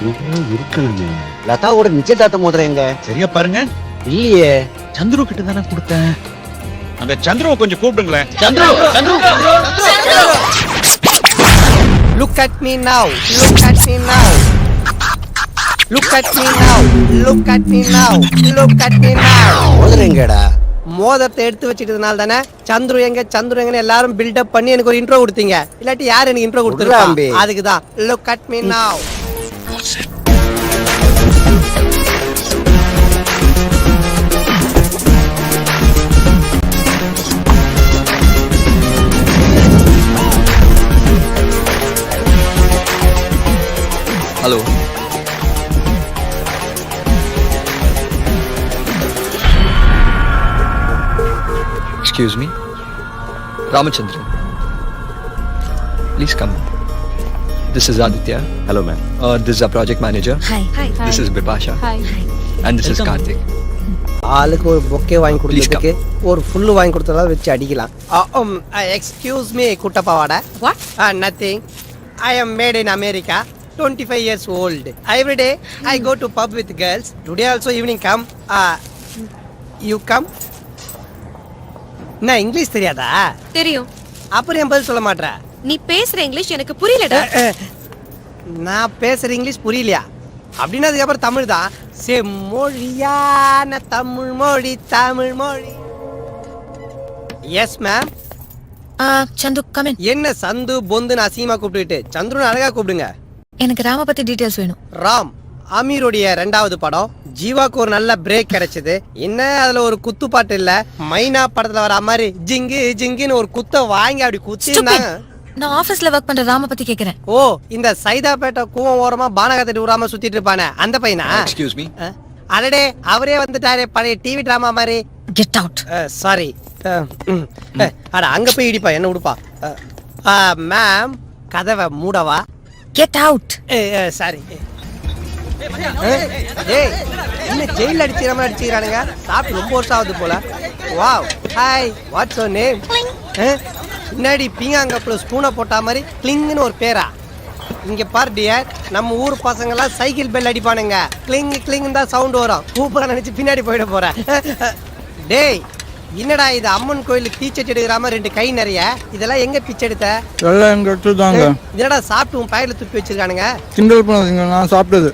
இருக்கணுமே. லதாவோட நிச்சயதார்த்த மோதிரம் எங்க? சரியா பாருங்க. இல்லையே. சந்துரு கிட்ட தானே கொடுத்தேன். அந்த சந்துருவை கொஞ்சம் கூப்பிடுங்களேன். Look at me now. Look at me now. Look at me now. Look at me now. Look at me now. மோதிரம் எங்கடா? மோதிரத்தை எடுத்து வச்சிட்டதுனால தானே சந்துரு எங்கன்னு எல்லாரும் பில்டப் பண்ணி எனக்கு ஒரு இன்ட்ரோ கொடுத்தீங்க. இல்லாட்டி யார் எனக்கு இன்ட்ரோ கொடுத்துருக்காங்க? அதுக்கு தான் look at me now. Hello. Excuse me. Ramachandran. Please come. This is Aditya. Hello ma'am. This is our project manager. Hi. Hi. This is Bipasha. Hi. And this is Karthik. ஆளுக்கு ஒரு bouquet வாங்கி கொடுத்ததுக்கு ஒரு full வாங்கி கொடுத்ததா வச்சு அடிக்கலாம். Excuse me குட்டப்பாவாடா. What? Nothing. I am made in America. 25 years old. Every day I go to pub with girls. Today also evening come. You come? நான் இங்கிலீஷ் தெரியாதா? தெரியும். அப்புறம் என் பதில் சொல்ல மாட்டேற. நீ பேசுற இங்கிலீஷ் எனக்கு புரியலடா. நான் பேசுற இங்கிலீஷ் புரியலையா? அப்படின்னா அதுக்கப்புறம் தமிழ் தான். செம்மொழியான தமிழ் மொழி தமிழ் மொழி. Yes ma'am. Sandhu come in. என்ன சந்து பொந்துன்னு அசிங்கமா கூப்பிட்டுட்டு சந்துருன்னு அழகா கூப்பிடுங்க. எனக்கு ராம பத்தி டீடைல்ஸ் வேணும். ராம் அமீருடைய 2வது படம். ஜீவாக்கு ஒரு நல்ல பிரேக் கிடைச்சது. என்ன அதுல ஒரு குத்து பாட்டு இல்ல, மைனா படத்துல வர மாதிரி ஜிங்கு ஜிங்குன்னு ஒரு குத்த வாங்கி அப்படி குத்திருந்தாங்க. நான் ஆபீஸ்ல வர்க் பண்ற ராம பத்தி கேக்குறேன். ஓ, இந்த சைதாப்பேட்டை கூவம் ஓரமா பானகத்தை விடாம சுத்திட்டு இருப்பானே அந்த பையனா? Excuse me. அடடே அவரே வந்துட்டாரே பழைய டிவி டிராமா மாதிரி. Get out. சாரி. அட அங்க போய் இடிப்பா என்ன உடுப்பா. மேம் கதவை மூடவா? Get out. சாரி. டேய் என்ன ஜெயில அடிச்சிரமா அடிச்சிரானுங்க. சாப்பிட்டு ரொம்ப வருஷம் ஆகுது போல. Wow. Hi, what's your name? முன்னாடி பீங்காங்கப்புல ஸ்பூனை போட்டா மாதிரி கிளிங்னு ஒரு பேரா? இங்க பாரு டியர், நம்ம ஊர் பசங்க எல்லாம் சைக்கிள் பெல் அடிப்பானுங்க. கிளிங் கிளிங் தான் சவுண்ட் வரும். கூப்பிட நினைச்சு பின்னாடி போயிட போறேன். டேய் என்னடா இது அம்மன் கோயிலுக்கு தீச்சட்டி எடுக்கிற மாதிரி 2 கை நிறைய. இதெல்லாம் எங்க பிச்சை எடுத்த? எல்லாம் எங்க எடுத்துதாங்க. என்னடா சாப்பிட்டு உன் பையில துப்பி வச்சிருக்கானுங்க? கிண்டல் பண்ணாதீங்க, நான் சாப்பிட்டது.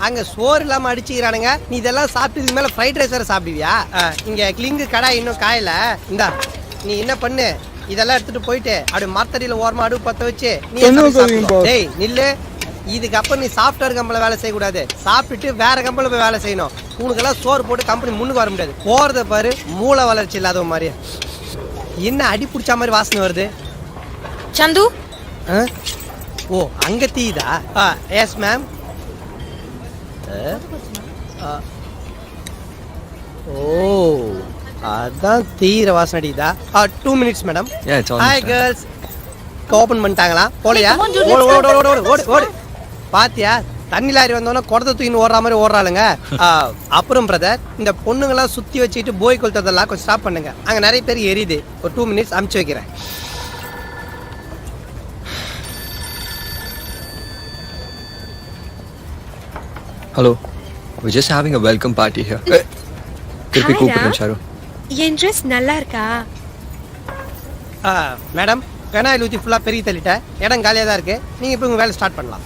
அங்க சோறு இல்லாம அடிச்சுக்கிறானுங்க. நீ இதெல்லாம் சாப்பிட்டு இதுக்கு மேல ஃப்ரைட் ரைஸ் வேற சாப்பிடுவியா? இங்க கிளிங்கு கடை இன்னும் காயல. இந்தா நீ என்ன பண்ணு, இதெல்லாம் எடுத்துட்டு போயிட்டு அப்படி மரத்தடியில ஓரமா அடுப்பு பத்த வச்சு நீ டேய் நில்லு. இதுக்கப்புறம் நீ சாஃப்ட்வேர் கம்பெனில வேலை செய்யக்கூடாது. சாப்பிட்டுட்டு வேற கம்பெனில போய் வேலை செய்யணும். உனக்கெல்லாம் சோறு போட்டு கம்பெனி முன்னுக்கு வர முடியாது. போறத பாரு, மூளை வளர்ச்சி இல்லாத மாதிரி. என்ன அடி பிடிச்ச மாதிரி வாசனை வருது. சந்து. ஓ அங்க தீதா? Yes ma'am. ஓ அதான் தீர வாசனை அடிக்குதா? 2 minutes madam. Hi girls. Open பண்ணிட்டாங்களா? போலையா? ஓடு. பாத்தியா தண்ணி லாரி வந்தோன்னா குடத்தை தூக்கின்னு ஓடுற மாதிரி ஓடுறாளுங்க. அப்புறம் பிரதர், இந்த பொண்ணுங்களாம் சுத்தி வச்சுட்டு போய் கொளுத்ததெல்லாம் கொஞ்சம் ஸ்டாப் பண்ணுங்க. அங்க நிறைய பேர் எரியுது. ஒரு 2 minutes அமுச்சு வைக்கிறேன். Hello. We're just having a welcome party here. திருப்பி கூப்பிடுறேன் சாரு. என் ட்ரெஸ் நல்லா இருக்கா? மேடம் கனாயில் ஊற்றி ஃபுல்லாக பெரிய தள்ளிட்டேன். இடம் காலியாக தான் இருக்கு. நீங்கள் இப்போ உங்கள் வேலை ஸ்டார்ட் பண்ணலாம்.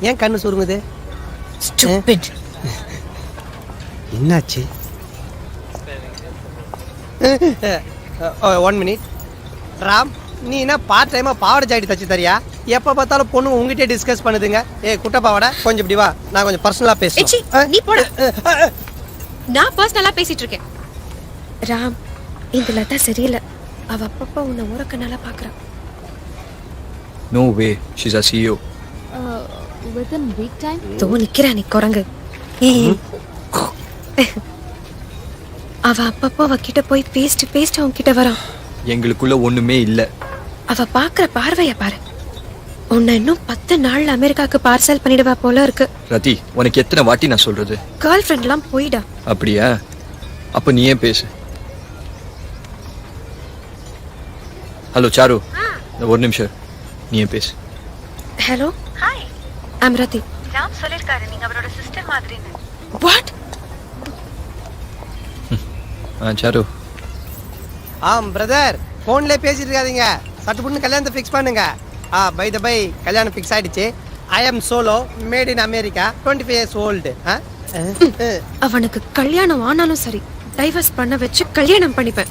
ஏன் கண்ணு சுருங்குது? Stupid. என்னாச்சு? 1 minute. ராம், நீ என்ன பார்ட் டைமாக பாவாடை ஜாக்கெட் தச்சு தரியா? எப்போ பார்த்தாலும் பொண்ணு உங்ககிட்டே டிஸ்கஸ் பண்ணுதுங்க. குட்ட பாவாடை கொஞ்சம் இப்படி வா, நான் கொஞ்சம் பர்சனலாக பேசுறேன். நீ போட. நான் பர்சனலா பேசிட்டு இருக்கேன். ராம், இந்த லதா சரியில்லை. அவ அப்பப்ப உன்னை ஊரக்க நல்லா பாக்குறா. No way. She's a CEO. Within week time. தோ நிக்கிறா நீ குரங்கு. அவ அப்பப்ப அவகிட்ட போய் பேஸ்ட் அவங்க கிட்ட வரான். எங்களுக்குள்ள ஒண்ணுமே இல்ல. அவ பாக்குற பார்வைய பாரு. உன்னை இன்னும் 10 நாள்ல அமெரிக்காக்கு பார்சல் பண்ணிடுவா போல இருக்கு. ரதி, உனக்கு எத்தனை வாட்டி நான் சொல்றது? கேர்ள் ஃப்ரெண்ட் எல்லாம் போயிடா. அப்படியா? அப்ப நீயே பேசு. ஹலோ சாரு, ஒரு நிமிஷம். நீயே பேசு. ஹலோ ஹாய், ஐம் ரதி. ராம் சொல்லிருக்காரு நீங்க அவரோட சிஸ்டர் மாதிரின்னு. வாட்? சாரு. பிரதர் போன்ல பேசிட்டு இருக்காதீங்க, சட்டு புண்ணு கல்யாணத்தை ஃபிக்ஸ் பண்ணுங்க. பை த பை கல்யாணம் ஃபிக்ஸ் ஆயிடுச்சு. I am solo, made in America, 25 years old. அவனுக்கு கல்யாணம் ஆனாலும் சரி, டைவர்ஸ் பண்ண வச்சு கல்யாணம் பண்ணிப்பேன்.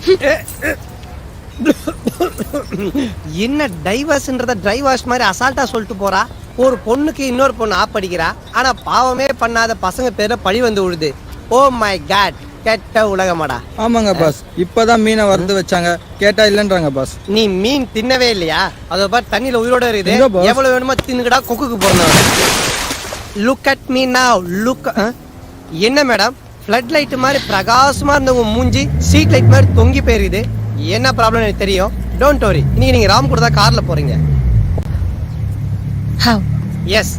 என்ன டைவர்ஸ்ன்றத டைவர்ஸ் மாதிரி அசால்ட்டா சொல்லிட்டு போறா. ஒரு பொண்ணுக்கு இன்னொரு பொண்ணு ஆப்படிக்கிறா, ஆனா பாவமே பண்ணாத பசங்க பேர பழி வந்து விழுது. ஓ மை காட், கெட்ட உலகமாடா. ஆமாங்க பாஸ், இப்பதான் மீனை வறுத்து வச்சாங்க, கேட்டா இல்லன்றாங்க பாஸ். நீ மீன் தின்னவே இல்லையா? அதோ பாரு தண்ணியில உயிரோட இருக்குது. எங்க boss? எவ்வளவு வேணுமோ தின்னுக்கடா, கொக்குக்கு போறேன். லுக் அட் மீ நவ, லுக். என்ன மேடம், ஃப்ளட் லைட் மாதிரி பிரகாசமா இருந்த உங்க மூஞ்சி ஸ்ட்ரீட் லைட் மாதிரி தொங்கி போயிருக்குது. என்ன ப்ராப்ளம் எனக்கு தெரியும். Don't worry. இன்னைக்கு நீங்க ராம் கூட தான் கார்ல போறீங்க. எஸ்,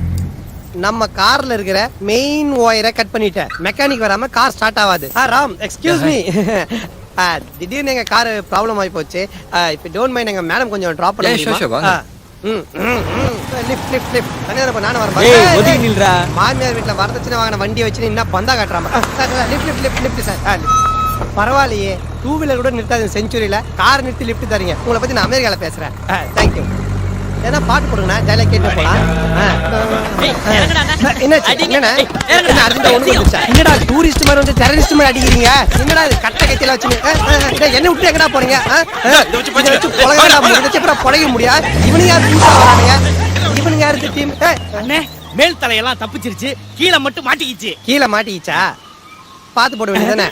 நம்ம கார்ல இருக்கிற மெயின் ஒயரை கட் பண்ணிட்டேன். மெக்கானிக் வராம கார் ஸ்டார்ட் ஆகாது. Ram, excuse me. திடீர்னு எங்க கார் ப்ராப்ளம் ஆகி போச்சு. இப்போ டோன்ட் மைண்ட், எங்க மேடம் கொஞ்சம் டிராப் பண்ண sure, sure, முடியுமா? வாங்க. Lift lift lift. தனியா நானும் ஏய், வரேன். ஒதுங்கி நில்றா. மாமியார் வீட்டுல வரதட்சணை வாங்கின வண்டியை வச்சு என்ன பந்தா காட்டுறாம. Lift lift lift lift sir. பரவாயில்லையே, 2 வீலர் கூட நிறுத்தாது செஞ்சுரியில, கார் நிறுத்தி லிஃப்ட் தரீங்க. உங்களை பத்தி நான் அமெரிக்கால பேசுறேன். தேங்க்யூ. ஏன்னா பாட்டு போடுங்கண்ணா, ஜாலியா கேட்டு போலாம். என்னடா டூரிஸ்ட் மாதிரி வந்து டெரரிஸ்ட் மாதிரி அடிக்கிறீங்க? என்னடா இது கட்ட கத்தியில வச்சு என்ன விட்டு எங்கடா போறீங்க? பொழைக்க முடியா? இவனுங்க யாரு புதுசா வரானுங்க? இவனுங்க யாரு டீம்? அண்ணே, மேல் தலையெல்லாம் தப்பிச்சிருச்சு, கீழே மட்டும் மாட்டிக்கிச்சு. கீழே மாட்டிக்கிச்சா? பாத்து போட வேண்டியதானே?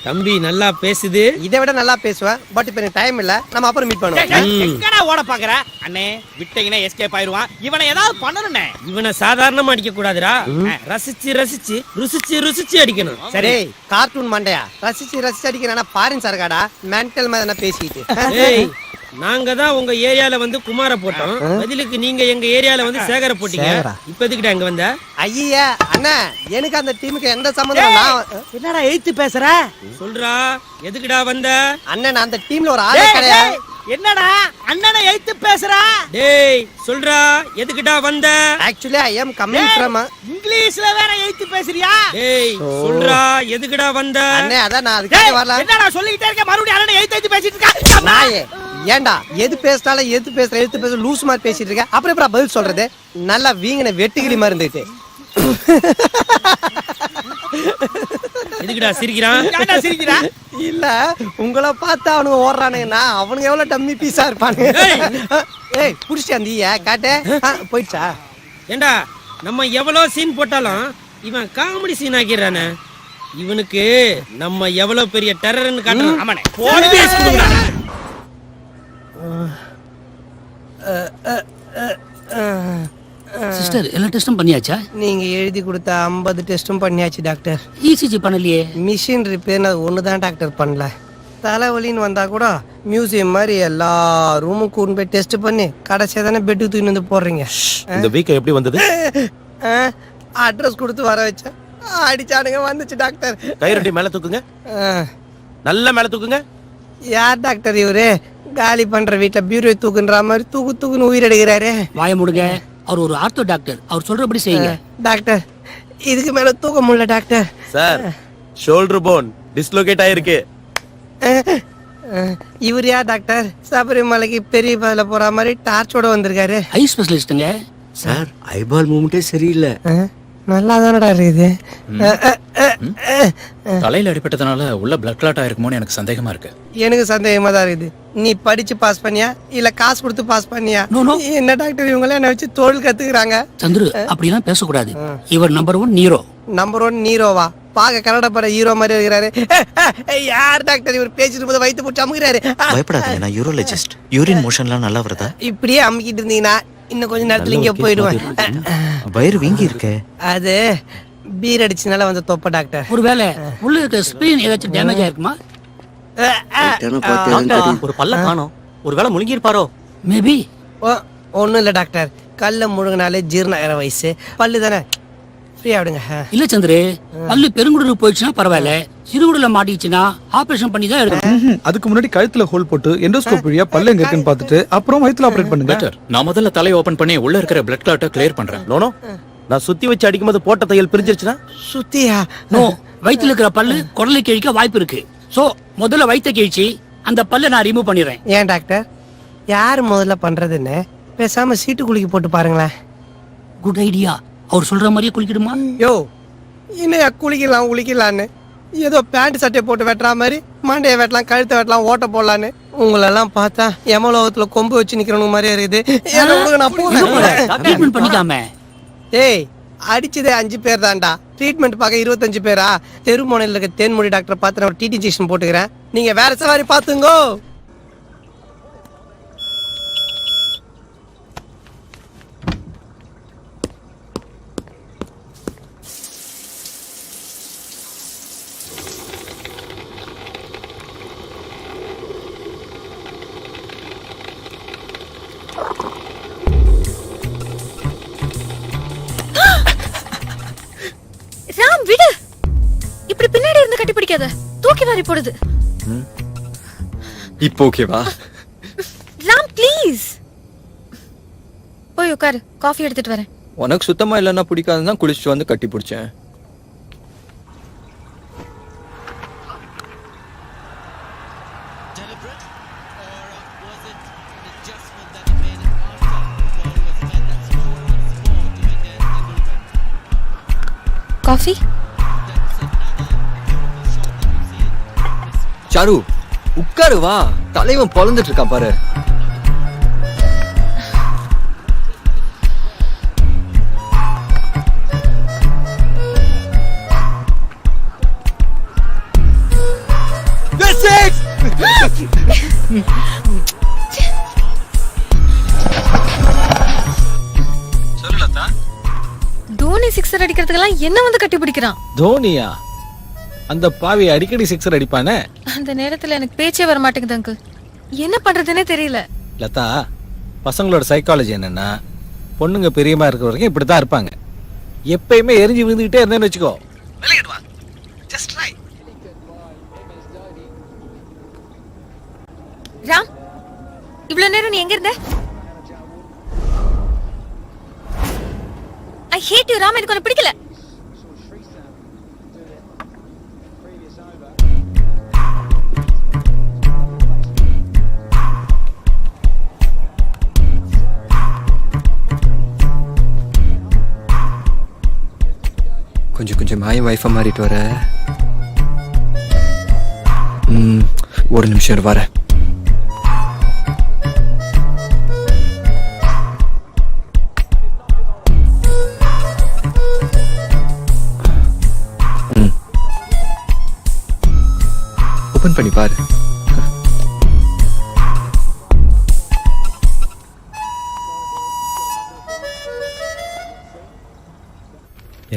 தம்பி நல்லா பேசுது. இதை விட நல்லா பேசுவேன், பட் இப்ப எனக்கு டைம் இல்ல. நம்ம அப்புறம் மீட் பண்ணுவோம். எங்கடா ஓட பாக்குற? அண்ணே, விட்டீங்கன்னா எஸ்கேப் ஆயிருவான். இவனை ஏதாவது பண்ணணும்னே. இவனை சாதாரணமா அடிக்க கூடாதுடா, ரசிச்சு ரசிச்சு ருசிச்சு ருசிச்சு அடிக்கணும். சரி, கார்ட்டூன் மண்டையா ரசிச்சு ரசிச்சு அடிக்கிறா? பாரின் சரகாடா, மென்டல் மாதிரி பேசிக்கிட்டு. ஏய், நாங்க தான் உங்க ஏரியால வந்து குமார போட்டோம், பதிலுக்கு நீங்க எங்க ஏரியால வந்து சேகர போட்டீங்க. இப்ப எதுக்குடா இங்க வந்த? ஐயா அண்ணா, எனக்கு அந்த டீமுக்கு எந்த சம்மந்தம்? என்னடா எய்த்து பேசுற? சொல்றா, எதுக்குடா வந்த? அண்ணன், நான் அந்த டீம்ல ஒரு ஆளே கிடையாது. என்னடா அண்ணனை எய்த்து பேசுற? டேய் சொல்றா, எதுக்குடா வந்த? Actually I am coming from. இங்கிலீஷ்ல வேற எய்த்து பேசுறியா? டேய் சொல்றா, எதுக்குடா வந்த? அண்ணே, அதான் நான் அதுக்கு வரல. என்னடா சொல்லிட்டே இருக்க, மறுபடியும் அண்ணனை எய்த்து பேசிட்டு இருக்க? நாயே, ஏன்டா எது பேசினாலும் எது பேச லூஸ் மாதிரி பேசிட்டு இருக்க? அப்புறம் எப்படி பதில் சொல்றது? நல்லா வீங்கின வெட்டுக்கிளி மாதிரி இருந்துட்டு. எதுக்குடா சிரிக்கிறான்? ஏன்டா சிரிக்கிறா? இல்ல, உங்களை பார்த்தா அவனுங்க ஓடுறானுங்கன்னா அவனுங்க எவ்வளவு டம்மி பீஸா இருப்பானுங்க. ஏய், புடிச்சிட்டு அந்த காட்டு. போயிடுச்சா? ஏண்டா, நம்ம எவ்வளவு சீன் போட்டாலும் இவன் காமெடி சீன் ஆக்கிடுறானே. இவனுக்கு நம்ம எவ்வளவு பெரிய டெரர்னு காட்டணும். ஆமாண்ணே, போன் பேசிடுங்கடா. சிஸ்டர், எல்லா டெஸ்டும் பண்ணியாச்சா? நீங்க எழுதி கொடுத்த 50 டெஸ்டும் பண்ணியாச்சு டாக்டர். இசிஜி பண்ணலையே? மிஷின் ரிப்பேர் ஒண்ணுதான் டாக்டர் பண்ணல. தலைவலின்னு வந்தா கூட மியூசியம் மாதிரி எல்லா ரூமும் கூண்டு போய் டெஸ்ட் பண்ணி கடைசியா தானே பெட்டுக்கு தூக்கி வந்து போடுறீங்க. இந்த வீக்கம் எப்படி வந்தது? அட்ரஸ் கொடுத்து வர வச்சேன், அடிச்சானுங்க, வந்துச்சு டாக்டர். கைரட்டி மேல தூக்குங்க, நல்ல மேல தூக்குங்க. யார் டாக்டர் இவரு? காலி பண்ற வீட்டுல பியூரோ தூக்குன்ற மாதிரி தூக்குன்னு உயிர் எடுக்கிறாரு. வாய முடுங்க, அவர் ஒரு ஆர்த்தோ டாக்டர், அவர் சொல்றபடி செய்யுங்க. டாக்டர், இதுக்கு மேல தூக்க முடியல doctor. Sir, shoulder phone dislocate ஆயிருக்கு. இவர் யார் டாக்டர்? சபரிமலைக்கு பெரிய பாதையில போற மாதிரி டார்ச்சோட வந்திருக்காரு. ஐ ஸ்பெஷலிஸ்டுங்க. சார், ஐபால் மூமெண்டே சரியில்லை. நல்லா தானடா இருக்குது. தலையில அடிபட்டதுனால உள்ள பிளட் கிளாட் ஆயிருக்குமோன்னு எனக்கு சந்தேகமா இருக்கு. எனக்கு சந்தேகமா தான் இருக்குது. நீ படிச்சு பாஸ் பண்ணியா இல்ல காசு கொடுத்து பாஸ் பண்ணியா? என்ன டாக்டர் இவங்கள என்ன வச்சு தொழில் கத்துக்கிறாங்க? சந்துரு, அப்படிலாம் பேசக்கூடாது. இவர் நம்பர் 1 நீரோ. நம்பர் 1 நீரோவா? பாக்க கன்னட பட ஹீரோ மாதிரி இருக்கிறாரு. யார் டாக்டர் இவர்? பேசிட்டு போது வயித்து போட்டு அமுகிறாரு. பயப்படாதீங்க, நான் யூரோலஜிஸ்ட். யூரின் மோஷன்லாம் நல்லா வருதா? இப்படியே அமுக்கிட்டு இருந்தீங்கன்னா இன்னும் கொஞ்ச நேரத்துல இங்க போயிடுவேன். வயிறு வீங்கி இருக்கே. அது பீர் அடிச்சனால வந்து தொப்ப டாக்டர். ஒருவேளை உள்ள இருக்க ஸ்பிரீன் ஏதாச்சும் டேமேஜ் ஆயிருக்குமா? ஒரு பல்ல காணோம், ஒருவேளை முழுங்கி இருப்பாரோ? மேபி. ஒண்ணும் இல்ல டாக்டர், கல்ல முழுங்கினாலே ஜீரண ஆகிற வயசு, பல்லு தானே, ஃப்ரீயா விடுங்க. இல்ல சந்திரு, பல்லு பெருங்குடலுக்கு போயிடுச்சுன்னா பரவாயில்ல, சிறுகுடல மாட்டிச்சுன்னா ஆபரேஷன் பண்ணி தான் எடுக்கணும். அதுக்கு முன்னாடி கழுத்துல ஹோல் போட்டு எண்டோஸ்கோப் வழியா பல்ல எங்க இருக்குன்னு பார்த்துட்டு அப்புறம் வயித்துல ஆபரேட் பண்ணுங்க. நான் முதல்ல தலையை ஓபன் பண்ணி உள்ள இருக்கிற பிளட் கிளாட்டை கிளியர் பண்றேன். நோனோ நான் சுத்தி வச்சு அடிக்கும்போது போட்ட தையல் பிரிஞ்சிருச்சுன்னா சுத்தியா? நோ, வயித்துல இருக்கிற பல்லு குடலை கிழிக்க வாய்ப்பு இருக்கு. சோ முதல்ல வயித்தை கிழிச்சு அந்த பல்ல நான் ரிமூவ் பண்ணிடுறேன். ஏன் டாக்டர், யார் முதல்ல பண்றதுன்னு பேசாம சீட்டு குலுக்கி போட்டு பாருங்களேன். Good idea. அவர் சொல்ற மாதிரியே குளிக்கிடுமா? யோ, இன்னையா குளிக்கலான்னு ஏதோ பேண்ட் சட்டை போட்டு வெட்டுற மாதிரி மண்டையை வெட்டலாம், கழுத்தை வெட்டலாம், ஓட்ட போடலான்னு. உங்களெல்லாம் பார்த்தா எமலோகத்துல கொம்பு வச்சு நிக்கிறவங்க மாதிரியே இருக்குது. ஏன்னா உங்களுக்கு நான் போறேன். ட்ரீட்மெண்ட் பண்ணிக்காம. ஏய், அடிச்சதே 5 பேர் தான்டா, ட்ரீட்மெண்ட் பார்க்க 25 பேரா? தெருமோனையில் இருக்க தேன்மொழி டாக்டர் பார்த்து நான் ஒரு டிடி இன்ஜெக்ஷன் போட்டுக்கிறேன். நீங்க வேற சவாரி பார்த்துங்கோ. ராம் விடு, இப்படி பின்னாடி இருந்து கட்டி பிடிக்காத, தூக்கி வாரி போடுது. இப்போ ஓகேவா? ராம் ப்ளீஸ் போய் உட்காரு, காஃபி எடுத்துட்டு வரேன். உனக்கு சுத்தமா இல்லைன்னா பிடிக்காதுன்னா குளிச்சுட்டு வந்து கட்டி பிடிச்சேன். காஃபி? சாரு உட்காரு, வா. தலைவன் பொழந்துட்டு இருக்கான் பாரு. தோனி சிக்ஸர் அடிக்கிறதுக்கெல்லாம் என்ன வந்து கட்டி பிடிக்கிறான்? தோனியா? அந்த பாவி அடிக்கடி சிக்ஸர் அடிப்பானே. அந்த நேரத்துல எனக்கு பேச்சே வர மாட்டேங்குது அங்கிள். என்ன பண்றதுன்னே தெரியல. லதா, பசங்களோட சைக்காலஜி என்னன்னா, பொண்ணுங்க பெரியமா இருக்கிற வரைக்கும் இப்படித்தான் இருப்பாங்க. எப்பயுமே எரிஞ்சு விழுந்துகிட்டே இருந்தேன்னு வச்சுக்கோ. ராம், இவ்வளவு நேரம் நீ எங்க இருந்த? ஐ ஹேட் யூ ராம், எனக்கு உன்னை பிடிக்கல. கொஞ்சம் கொஞ்சம் மாய வைஃபா மாறிட்டு வர. ஒரு நிமிஷம் வர. ஓபன் பண்ணி பாரு.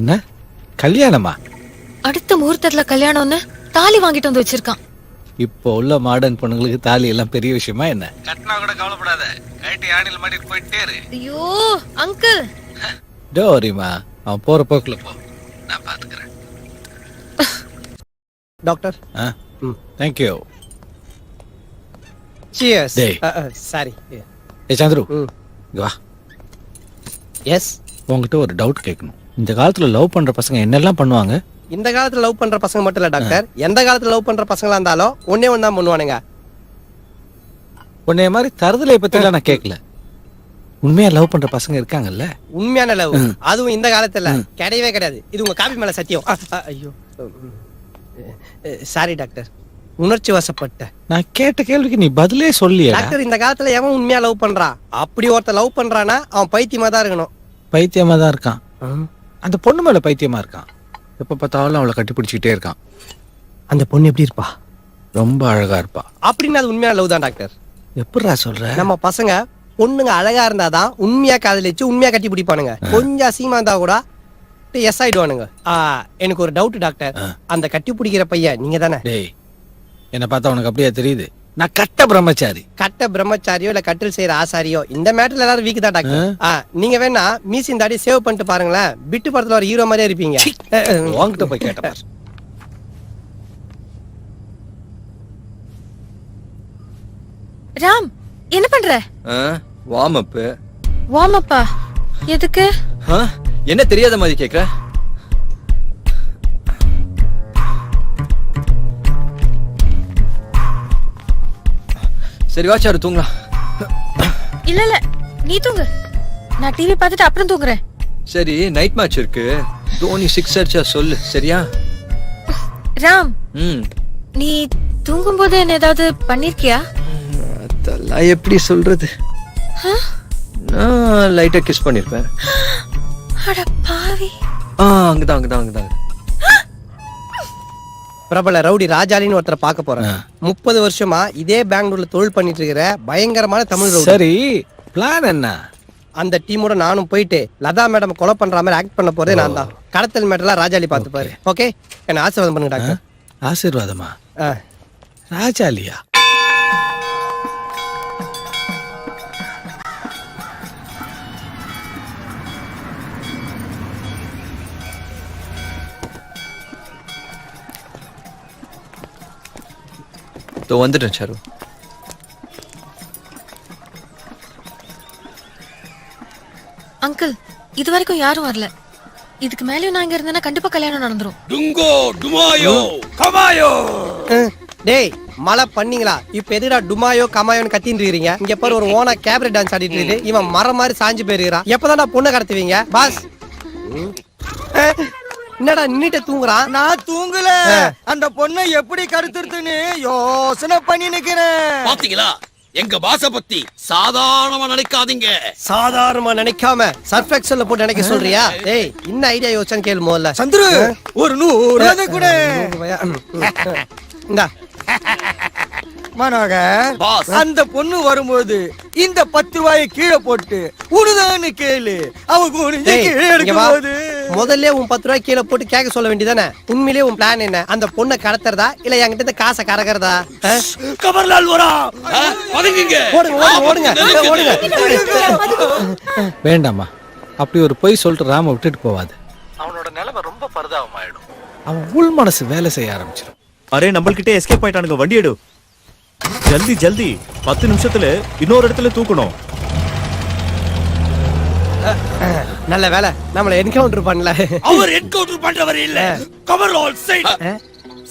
என்ன கல்யாணமா? அடுத்த முகூர்த்தத்துல கல்யாணம்னு தாலி வாங்கிட்டு வந்து வச்சிருக்கான். இப்போ உள்ள மாடர்ன் பொண்ணுங்களுக்கு தாலி எல்லாம் பெரிய விஷயமா என்ன? கட்டினா கூட கவலைப்படாத, கைட்டு யானையில் மாட்டிட்டு போயிட்டே இரு. ஐயோ அங்கிள். டோரிமா, அவன் போற போக்குல போ, நான் பாத்துக்கிறேன். டாக்டர். தேங்க்யூ. சியர்ஸ். டேய். சாரி. ஏ சந்துரு, இங்க வா. எஸ். உங்ககிட்ட ஒரு டவுட் கேட்கணும். இந்த காலத்துல லவ் பண்ற பசங்க என்னெல்லாம் பண்ணுவாங்க? இந்த காலத்துல லவ் பண்ற பசங்க மட்டும் இல்ல டாக்டர், எந்த காலத்துல லவ் பண்ற பசங்களா இருந்தாலும் ஒன்னே ஒண்ணு தான் பண்ணுவானுங்க. உன்னைய மாதிரி தருதலை பத்தி எல்லாம் நான் கேட்கல. உண்மையா லவ் பண்ற பசங்க இருக்காங்கல்ல? உண்மையான லவ், அதுவும் இந்த காலத்துல கிடையவே கிடையாது. இது உங்க காபி மேல சத்தியம். ஐயோ சாரி டாக்டர், உணர்ச்சி வசப்பட்ட. நான் கேட்ட கேள்விக்கு நீ பதிலே சொல்லியா டாக்டர்? இந்த காலத்துல எவன் உண்மையா லவ் பண்றான்? அப்படி ஒருத்த லவ் பண்றானா அவன் பைத்தியமா தான் இருக்கணும். பைத்தியமா தான் இருக்கான். அந்த பொண்ணு மேல பைத்தியமா இருக்கான். எப்ப பார்த்தாலும் அவளை கட்டி பிடிச்சிக்கிட்டே இருக்கான். அந்த பொண்ணு எப்படி இருப்பா? ரொம்ப அழகா இருப்பா. அப்படின்னு அது உண்மையான லவ் தான் டாக்டர். எப்படிடா சொல்ற? நம்ம பசங்க பொண்ணுங்க அழகா இருந்தாதான் உண்மையா காதலிச்சு உண்மையா கட்டி பிடிப்பானுங்க. கொஞ்சம் அசிங்கமா இருந்தா கூட எஸ் ஆயிடுவானுங்க. எனக்கு ஒரு டவுட் டாக்டர், அந்த கட்டி பிடிக்கிற பையன் நீங்க தானே? டேய், என்ன பார்த்தா உனக்கு அப்படியே தெரியுது? நான் கட்ட பிரம்மச்சாரி. கட்ட பிரம்மச்சாரியோ இல்ல கட்டில் செய்யற ஆசாரியோ, இந்த மேட்டர்ல எல்லாரும் வீக் தான் டாக்டர். நீங்க வேணா மீசி தாடி சேவ் பண்ணிட்டு பாருங்களேன், பிட்டு படத்துல ஒரு ஹீரோ மாதிரியே இருப்பீங்க. உன்கிட்ட போய் கேட்ட ராம் என்ன பண்ற? Warm up. வார்ம் அப்பா? எதுக்கு? என்ன தெரியாத மாதிரி கேக்குற? சரி வா சாரு தூங்கலாம். இல்ல நீ தூங்கு, நான் டிவி பார்த்துட்டு அப்புறம் தூங்குறேன். சரி நைட் மேட்ச் இருக்கு, தோனி 6 அடிச்சா சொல்லு சரியா? ராம் நீ தூங்கும்போது என்ன ஏதாவது பண்ணிருக்கியா? அதெல்லாம் எப்படி சொல்றது, நான் லைட்டா கிஸ் பண்ணிருப்பேன். அட பாவி. அங்கதான் பிரபல ரவுடி ராஜாலின்னு ஒருத்தரை பார்க்க போறேன். 30 வருஷமா இதே பெங்களூர்ல தொழில் பண்ணிட்டு இருக்கிற பயங்கரமான தமிழ் ரவுடி. சரி பிளான் என்ன? அந்த டீமோட நானும் போயிட்டு லதா மேடம் கொலை பண்ற மாதிரி ஆக்ட் பண்ண போறதே நான் தான். கடத்தல் மேட்டர்லாம் ராஜாலி பார்த்துப்பாரு. ஓகே, என்ன ஆசீர்வாதம் பண்ணுங்க டாக்டர். ஆசீர்வாதமா? ராஜாலியா? வந்துட்டேன் சாரு. அங்கிள் இது வரைக்கும் யாரும் வரல. இதுக்கு மேலயும் நான் இங்க இருந்தேன்னா கண்டிப்பா கல்யாணம் நடந்துரும். டுங்கோ டுமாயோ கமாயோ. டேய் மழை பண்ணீங்களா? இப்ப எதுடா டுமாயோ கமாயோன்னு கத்தின்னு இருக்கீங்க? இங்க பாரு ஒரு ஓனா கேபரே டான்ஸ் ஆடிட்டு இருக்கு. இவன் மரம் மாதிரி சாஞ்சு போயிருக்கிறான். எப்பதான்டா பொண்ணை கடத்துவீங்க பாஸ்? என்னடா நின்னுட்டு தூங்குறான்? நான் தூங்கல, அந்த பொண்ணை எப்படி கடத்துறதுன்னு யோசனை பண்ணி நிக்கிறேன். பாத்தீங்களா எங்க பாச பத்தி சாதாரணமா நினைக்காதீங்க. சாதாரணமா நினைக்காம சர்ஃபெக்சல்ல போட்டு நினைக்க சொல்றியா? டேய் என்ன ஐடியா யோசனை கேளு முதல்ல. சந்துரு ஒரு 100 கூட இந்தா மனோகர். அந்த பொண்ணு வரும்போது இந்த 10 ரூபாயை கீழே போட்டு உடுதான்னு கேளு. அவ குனிஞ்சு கீழே எடுக்கும்போது முதல்ல உன் 10 ரூபாய் கீழே போட்டு கேட்க சொல்ல வேண்டியதானே? உண்மையிலேயே உன் பிளான் என்ன? அந்த பொண்ணை கடத்துறதா இல்ல என்கிட்ட இருந்து காசை கறக்கிறதா? கமர்லால் வரா பதுங்குங்க. ஓடுங்க வேண்டாமா, அப்படி ஒரு பொய் சொல்லிட்டு ராம விட்டுட்டு போவாது. அவனோட நிலைமை ரொம்ப பரிதாபமாயிடும். அவன் உள் மனசு வேலை செய்ய ஆரம்பிச்சிடும். அரே நம்மள்கிட்ட எஸ்கேப் ஆயிட்டானுங்க, வண்டி எடு ஜல்தி ஜல்தி. 10 நிமிஷத்துல இன்னொரு இடத்துல தூக்கணும். நல்ல வேலை நம்மள என்கவுண்டர் பண்ணல. அவர் என்கவுண்டர் பண்றவர் இல்ல, கமர்லால் சைடு.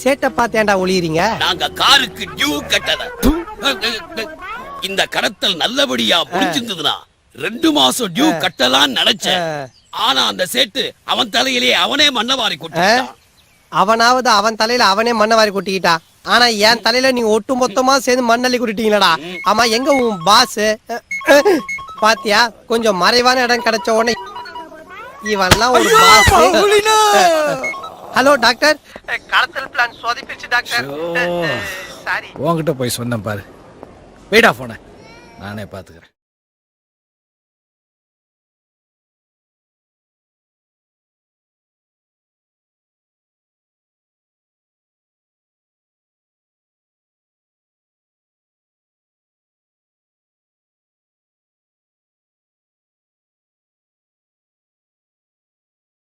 சேட்ட பாத்தேன்டா ஒளியறீங்க. நாங்க காருக்கு டியூ கட்டல. இந்த கடத்தல் நல்லபடியா முடிஞ்சிருந்ததுன்னா 2 மாசம் டியூ கட்டலாம்னு நினைச்சேன். ஆனா அந்த சேட்டு அவன் தலையிலே அவனே மண்ணவாரி கொட்டிட்டான். அவனாவது அவன் தலையில அவனே மண்ணவாரி கொட்டிக்கிட்டான். ஆனா என் தலையில நீங்க ஒட்டு மொத்தமா சேர்ந்து மண்ணள்ளி கொட்டிட்டீங்களடா. ஆமா எங்க உன் பாஸ்? பாத்தியா கொஞ்சம் மறைவான இடம் கிடைச்ச உடனே இவன்லாம் ஒரு பாஸ். ஹலோ டாக்டர், கடத்தல் பிளான் சொதப்பிடுச்சு டாக்டர். சாரி. உன்கிட்ட போய் சொன்னேன் பாரு. வெயிட் ஆஃப் பண்ண, நானே பாத்துக்கிறேன்.